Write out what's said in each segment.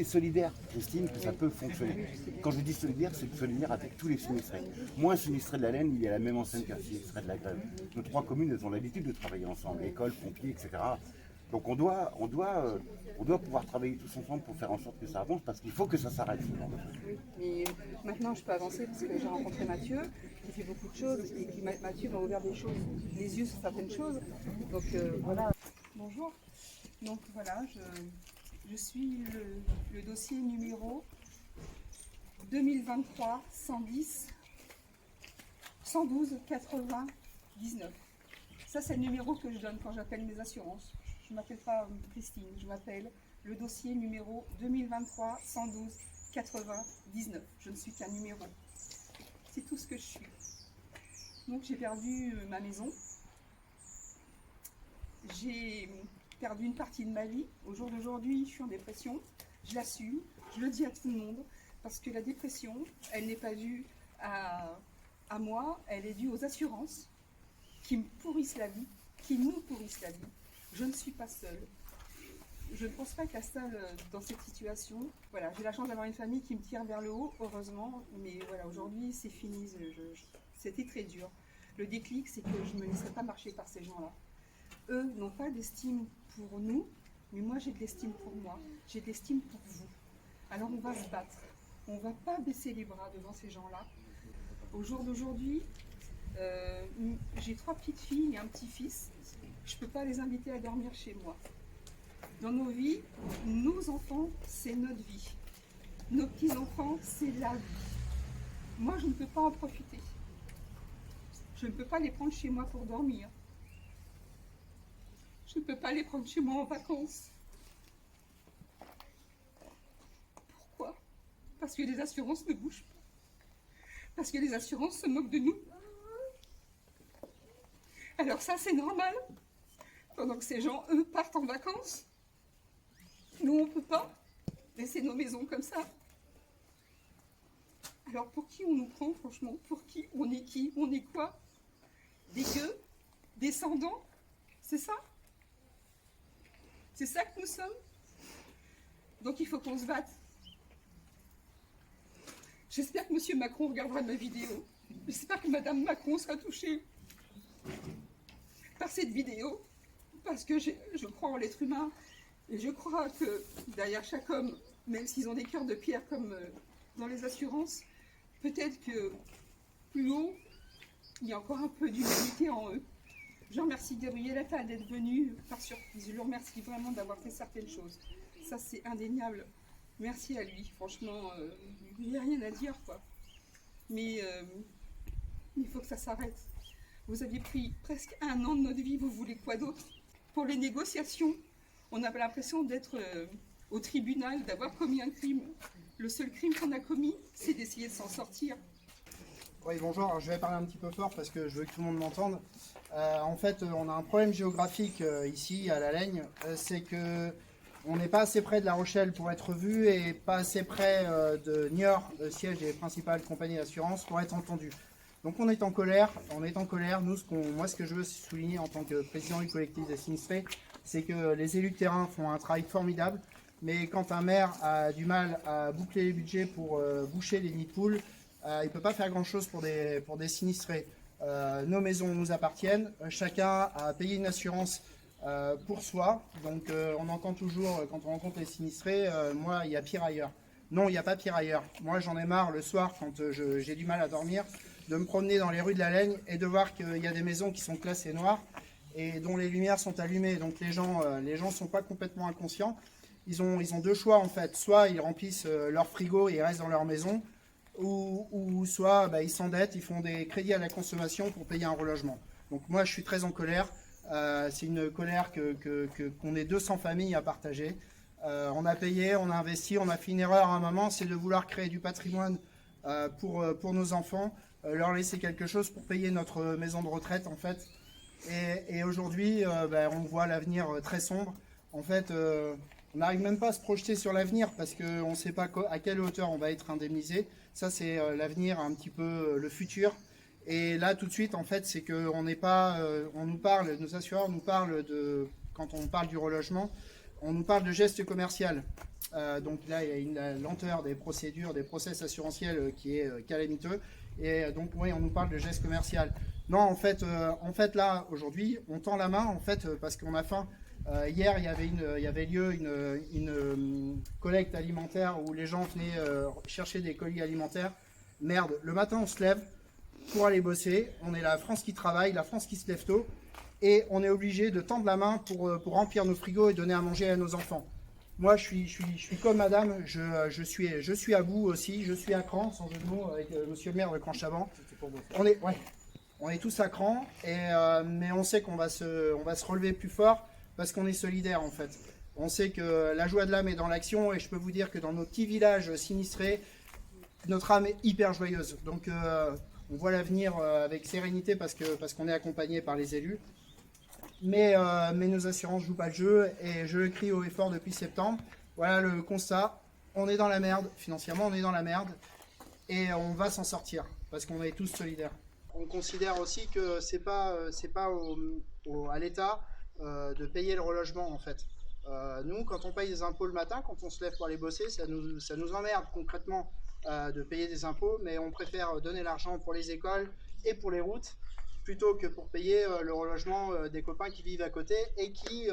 solidaire, j'estime que ça peut fonctionner. Quand je dis solidaire, c'est solidaire avec tous les sinistrés. Moi, un sinistré de la laine, il est à la même enseigne qu'un sinistré de la grève. Nos 3 communes, elles ont l'habitude de travailler ensemble, école, pompiers, etc. Donc on doit pouvoir travailler tous ensemble pour faire en sorte que ça avance, parce qu'il faut que ça s'arrête. Oui, mais maintenant je peux avancer parce que j'ai rencontré Mathieu, qui fait beaucoup de choses, et qui, Mathieu m'a ouvert des choses, les yeux sur certaines choses. Donc voilà. Bonjour. Donc voilà, je suis le dossier numéro 2023 110 112 80 19. Ça c'est le numéro que je donne quand j'appelle mes assurances. Je ne m'appelle pas Christine, je m'appelle le dossier numéro 2023 112 80 19. Je ne suis qu'un numéro. C'est tout ce que je suis. Donc j'ai perdu ma maison. J'ai perdu une partie de ma vie. Au jour d'aujourd'hui, je suis en dépression. Je l'assume. Je le dis à tout le monde. Parce que la dépression, elle n'est pas due à moi. Elle est due aux assurances qui me pourrissent la vie, qui nous pourrissent la vie. Je ne suis pas seule. Je ne pense pas être la seule dans cette situation. Voilà, j'ai la chance d'avoir une famille qui me tire vers le haut, heureusement. Mais voilà, aujourd'hui, c'est fini. C'était très dur. Le déclic, c'est que je ne me laisserai pas marcher par ces gens-là. Eux n'ont pas d'estime pour nous, mais moi, j'ai de l'estime pour moi. J'ai de l'estime pour vous. Alors, on va se battre. On ne va pas baisser les bras devant ces gens-là. Au jour d'aujourd'hui, j'ai 3 petites filles et un petit-fils. Je ne peux pas les inviter à dormir chez moi. Dans nos vies, nos enfants, c'est notre vie. Nos petits-enfants, c'est la vie. Moi, je ne peux pas en profiter. Je ne peux pas les prendre chez moi pour dormir. Je ne peux pas les prendre chez moi en vacances. Pourquoi? Parce que les assurances ne bougent pas. Parce que les assurances se moquent de nous. Alors ça, c'est normal. Pendant que ces gens, eux, partent en vacances, nous, on ne peut pas laisser nos maisons comme ça. Alors pour qui on nous prend, franchement? Pour qui? On est quoi? Des gueux? Descendants? C'est ça? C'est ça que nous sommes? Donc il faut qu'on se batte. J'espère que M. Macron regardera ma vidéo. J'espère que Mme Macron sera touchée par cette vidéo. Parce que je crois en l'être humain. Et je crois que derrière chaque homme, même s'ils ont des cœurs de pierre comme dans les assurances, peut-être que plus haut, il y a encore un peu d'humanité en eux. Je remercie Gabriel Attal d'être venu par surprise. Je le remercie vraiment d'avoir fait certaines choses. Ça, c'est indéniable. Merci à lui. Franchement, il n'y a rien à dire, quoi. Mais il faut que ça s'arrête. Vous aviez pris presque 1 an de notre vie. Vous voulez quoi d'autre? Pour les négociations, on avait l'impression d'être au tribunal, d'avoir commis un crime. Le seul crime qu'on a commis, c'est d'essayer de s'en sortir. Oui, bonjour. Alors, je vais parler un petit peu fort parce que je veux que tout le monde m'entende. En fait, on a un problème géographique ici à La Laigne. C'est que on n'est pas assez près de La Rochelle pour être vu et pas assez près de Niort, le siège des principales compagnies d'assurance, pour être entendu. Donc on est en colère. Nous, ce que je veux souligner en tant que président du collectif des sinistrés, c'est que les élus de terrain font un travail formidable. Mais quand un maire a du mal à boucler les budgets pour boucher les nids de poules, il ne peut pas faire grand-chose pour des sinistrés. Nos maisons nous appartiennent. Chacun a payé une assurance pour soi. Donc on entend toujours, quand on rencontre les sinistrés, moi, il y a pire ailleurs. Non, il n'y a pas pire ailleurs. Moi, j'en ai marre le soir, quand j'ai du mal à dormir, de me promener dans les rues de La Laigne et de voir qu'il y a des maisons qui sont classées noires et dont les lumières sont allumées. Donc les gens sont pas complètement inconscients. Ils ont 2 choix en fait. Soit ils remplissent leur frigo et ils restent dans leur maison, ou soit ils s'endettent, ils font des crédits à la consommation pour payer un relogement. Donc moi je suis très en colère. C'est une colère qu'on est 200 familles à partager. On a payé, on a investi, on a fait une erreur à un moment, c'est de vouloir créer du patrimoine pour nos enfants, leur laisser quelque chose pour payer notre maison de retraite en fait. Et aujourd'hui, on voit l'avenir très sombre. En fait, on n'arrive même pas à se projeter sur l'avenir parce qu'on ne sait pas à quelle hauteur on va être indemnisé. Ça, c'est l'avenir, un petit peu le futur. Et là, tout de suite, en fait, c'est qu'on n'est pas, nos assureurs nous parlent quand on parle du relogement, on nous parle de geste commercial. Donc là, il y a une lenteur des procédures, des process assurantiels qui est calamiteux. Et donc, oui, on nous parle de geste commercial. Non, en fait là, aujourd'hui, on tend la main, en fait, parce qu'on a faim. Hier, il y avait lieu une collecte alimentaire où les gens venaient chercher des colis alimentaires. Merde, le matin, on se lève pour aller bosser. On est la France qui travaille, la France qui se lève tôt. Et on est obligé de tendre la main pour remplir nos frigos et donner à manger à nos enfants. Moi, je suis comme madame, je suis à bout aussi, je suis à cran, sans jeu de mots, avec monsieur le maire de Cran-Chavant. On est tous à cran, mais on sait qu'on va se relever plus fort parce qu'on est solidaires en fait. On sait que la joie de l'âme est dans l'action et je peux vous dire que dans nos petits villages sinistrés, notre âme est hyper joyeuse. Donc on voit l'avenir avec sérénité parce qu'on est accompagné par les élus. Mais nos assurances ne jouent pas le jeu et je le crie haut et fort depuis septembre. Voilà le constat, on est dans la merde, financièrement on est dans la merde et on va s'en sortir parce qu'on est tous solidaires. On considère aussi que c'est pas à l'État de payer le relogement en fait. Nous, quand on paye des impôts le matin, quand on se lève pour aller bosser, ça nous emmerde concrètement de payer des impôts, mais on préfère donner l'argent pour les écoles et pour les routes plutôt que pour payer le relogement des copains qui vivent à côté et qui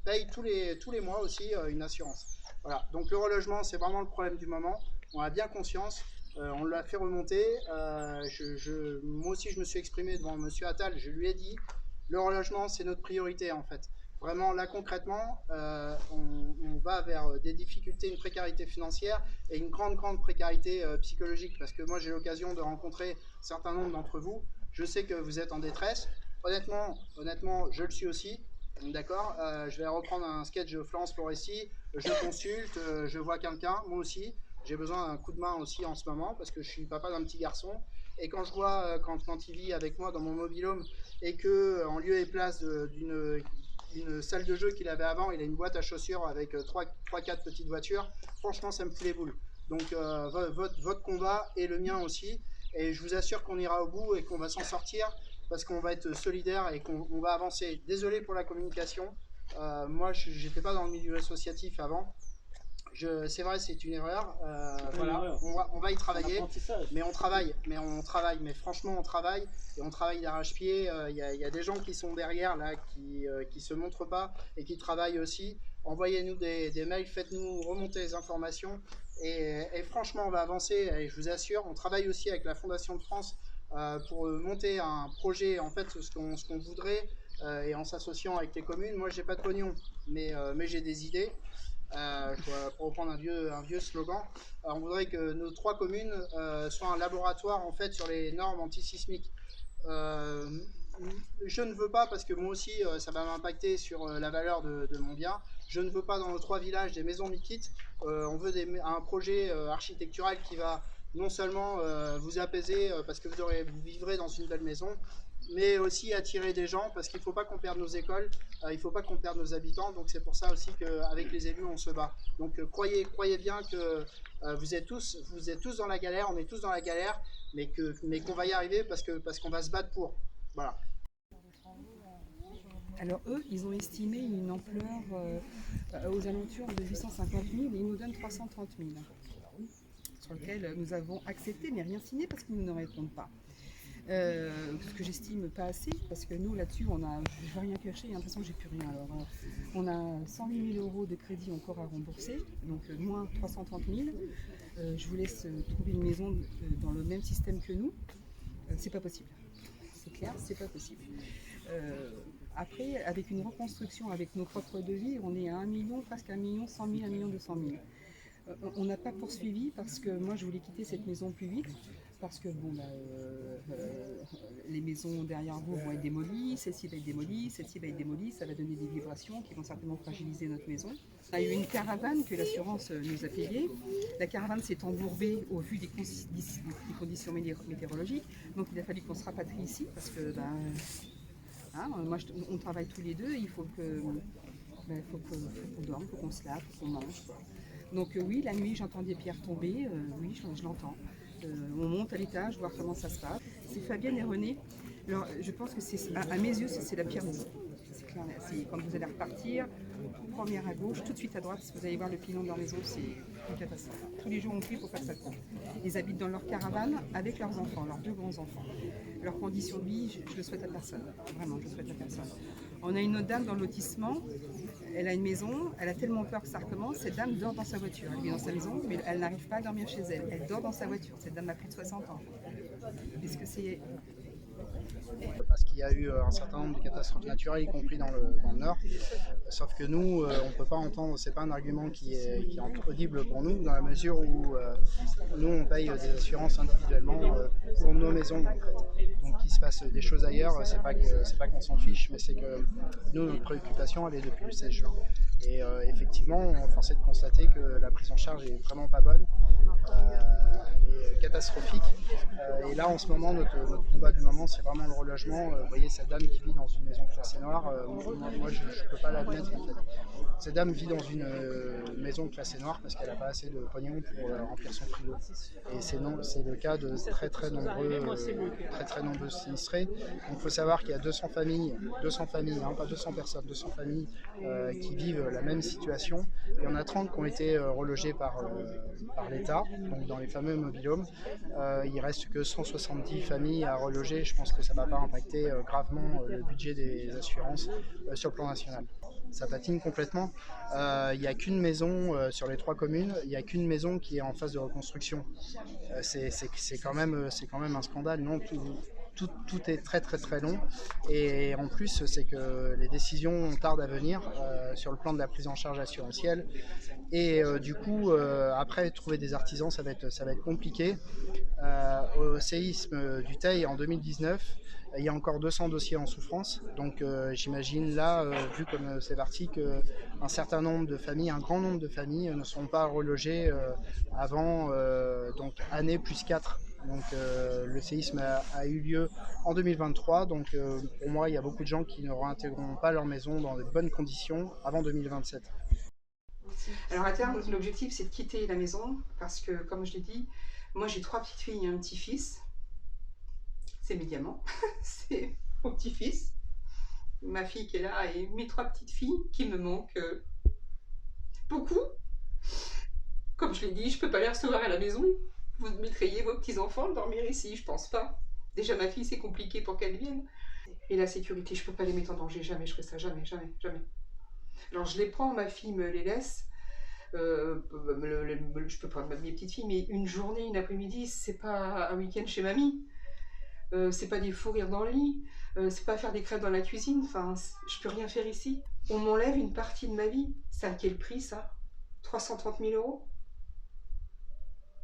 payent tous les mois aussi une assurance. Voilà. Donc le relogement, c'est vraiment le problème du moment. On a bien conscience, on l'a fait remonter. Moi aussi, je me suis exprimé devant M. Attal, je lui ai dit, le relogement, c'est notre priorité en fait. Vraiment, là concrètement, on va vers des difficultés, une précarité financière et une grande précarité psychologique parce que moi, j'ai l'occasion de rencontrer un certain nombre d'entre vous. Je sais que vous êtes en détresse. Honnêtement, je le suis aussi. D'accord. Je vais reprendre un sketch de Florence Foresti. Je consulte, je vois quelqu'un, moi aussi. J'ai besoin d'un coup de main aussi en ce moment parce que je suis papa d'un petit garçon. Et quand je vois, quand il vit avec moi dans mon mobil-home et qu'en lieu et place d'une salle de jeu qu'il avait avant, il a une boîte à chaussures avec 3-4 petites voitures, franchement, ça me fout les boules. Donc, votre combat et le mien aussi. Et je vous assure qu'on ira au bout et qu'on va s'en sortir parce qu'on va être solidaires et qu'on va avancer. Désolé pour la communication. Moi, je n'étais pas dans le milieu associatif avant. C'est vrai, c'est une erreur. Voilà, on va y travailler. Mais on travaille. Mais franchement, on travaille. Et on travaille d'arrache-pied. Il y a des gens qui sont derrière, là, qui se montrent pas et qui travaillent aussi. Envoyez-nous des mails, faites-nous remonter les informations. Et franchement, on va avancer. Et je vous assure, on travaille aussi avec la Fondation de France pour monter un projet, en fait, ce qu'on voudrait, et en s'associant avec les communes. Moi, j'ai pas de pognon, mais j'ai des idées. Pour reprendre un vieux slogan, on voudrait que nos 3 communes soient un laboratoire en fait sur les normes antisismiques. Je ne veux pas, parce que moi aussi ça va m'impacter sur la valeur de mon bien, je ne veux pas dans nos 3 villages des maisons miquites. On veut un projet architectural qui va non seulement vous apaiser parce que vous vivrez dans une belle maison, mais aussi attirer des gens parce qu'il ne faut pas qu'on perde nos écoles, il ne faut pas qu'on perde nos habitants. Donc c'est pour ça aussi qu'avec les élus on se bat. Donc croyez bien que vous êtes tous dans la galère, on est tous dans la galère, mais qu'on va y arriver parce qu'on va se battre pour. Voilà. Alors eux, ils ont estimé une ampleur aux alentours de 850 000 et ils nous donnent 330 000, sur lequel nous avons accepté mais rien signé parce qu'ils ne nous répondent pas. Ce que j'estime pas assez, parce que nous là-dessus, je ne vais rien cacher, de toute façon j'ai plus rien. Alors, on a 108 000 € de crédit encore à rembourser, donc moins 330 000. Je vous laisse trouver une maison dans le même système que nous. C'est pas possible. C'est clair, c'est pas possible. Après, avec une reconstruction, avec nos propres devis, on est à 1 million, presque 1 million 100 000, 1 million 200 000. On n'a pas poursuivi parce que moi je voulais quitter cette maison plus vite. Parce que les maisons derrière vous vont être démolies, celle-ci va être démolie, celle-ci va être démolie, ça va donner des vibrations qui vont certainement fragiliser notre maison. Il y a eu une caravane que l'assurance nous a payée. La caravane s'est embourbée au vu des conditions météorologiques, donc il a fallu qu'on se rapatrie ici parce que on travaille tous les deux, il faut qu'on dorme, il faut qu'on se lave, faut qu'on mange. Donc oui, la nuit j'entends des pierres tomber, oui je l'entends. On monte à l'étage, voir comment ça se passe. C'est Fabienne et René. Alors, je pense que à mes yeux, c'est la pire maison. C'est clair. attention, quand vous allez repartir, première à gauche, tout de suite à droite, vous allez voir le pignon de leur maison, c'est une catastrophe. Tous les jours on prie pour faire ça. Ils habitent dans leur caravane avec leurs enfants, leurs 2 grands-enfants. Leurs conditions de vie, je le souhaite à personne. Vraiment, je le souhaite à personne. On a une autre dame dans le lotissement, elle a une maison, elle a tellement peur que ça recommence, cette dame dort dans sa voiture. Elle vit dans sa maison, mais elle n'arrive pas à dormir chez elle. Elle dort dans sa voiture, cette dame a plus de 60 ans. Est-ce que c'est... Parce qu'il y a eu un certain nombre de catastrophes naturelles, y compris dans le Nord. Sauf que nous, on ne peut pas entendre, c'est pas un argument qui est audible pour nous, dans la mesure où nous, on paye des assurances individuellement pour nos maisons. En fait. Donc qu'il se passe des choses ailleurs, c'est pas qu'on s'en fiche, mais c'est que nous, notre préoccupation, elle est depuis le 16 juin. Et effectivement, force est de constater que la prise en charge est vraiment pas bonne. Elle est catastrophique. Et là, en ce moment, notre combat du moment, c'est vraiment le relogement. Vous voyez cette dame qui vit dans une maison classée noire. Moi, je ne peux pas l'admettre en fait. Cette dame vit dans une maison classée noire parce qu'elle n'a pas assez de pognon pour remplir son frigo. Et c'est le cas de très nombreux sinistrés. Donc, il faut savoir qu'il y a 200 familles, hein, pas 200 personnes, 200 familles qui vivent la même situation. Il y en a 30 qui ont été relogées par l'État, donc dans les fameux mobil-homes. Il reste que 170 familles à reloger. Je pense que ça ne va pas impacter gravement le budget des assurances sur le plan national. Ça patine complètement. Il n'y a qu'une maison sur les 3 communes, il n'y a qu'une maison qui est en phase de reconstruction. C'est quand même un scandale, non ? Tout est très long, et en plus c'est que les décisions tardent à venir sur le plan de la prise en charge assurantielle, et du coup après trouver des artisans ça va être compliqué. Au séisme du Teil en 2019, il y a encore 200 dossiers en souffrance, donc j'imagine là, vu comme c'est parti, qu'un certain nombre de familles, un grand nombre de familles ne seront pas relogées avant donc année plus 4. Donc le séisme a eu lieu en 2023, donc pour moi il y a beaucoup de gens qui ne réintégreront pas leur maison dans de bonnes conditions avant 2027. Alors à terme, l'objectif c'est de quitter la maison parce que, comme je l'ai dit, moi j'ai 3 petites filles et un petit-fils. C'est mes diamants, c'est mon petit-fils, ma fille qui est là et mes 3 petites filles qui me manquent beaucoup. Comme je l'ai dit, je peux pas les recevoir à la maison. Vous mettriez vos petits-enfants dormir ici, je pense pas. Déjà ma fille c'est compliqué pour qu'elle vienne. Et la sécurité, je peux pas les mettre en danger, jamais je ferai ça, jamais. Alors je les prends, ma fille me les laisse. Je peux prendre mes petites filles, mais une journée, une après-midi, c'est pas un week-end chez mamie. C'est pas des fous rires dans le lit. C'est pas faire des crêpes dans la cuisine. Enfin, je peux rien faire ici. On m'enlève une partie de ma vie. C'est à quel prix ça ? 330 000 €.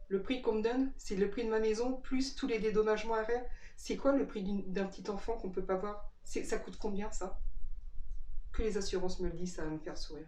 Le prix qu'on me donne, c'est le prix de ma maison, plus tous les dédommagements à faire. C'est quoi le prix d'un petit enfant qu'on peut pas voir ? Ça coûte combien ça ? Que les assurances me le disent, ça va me faire sourire.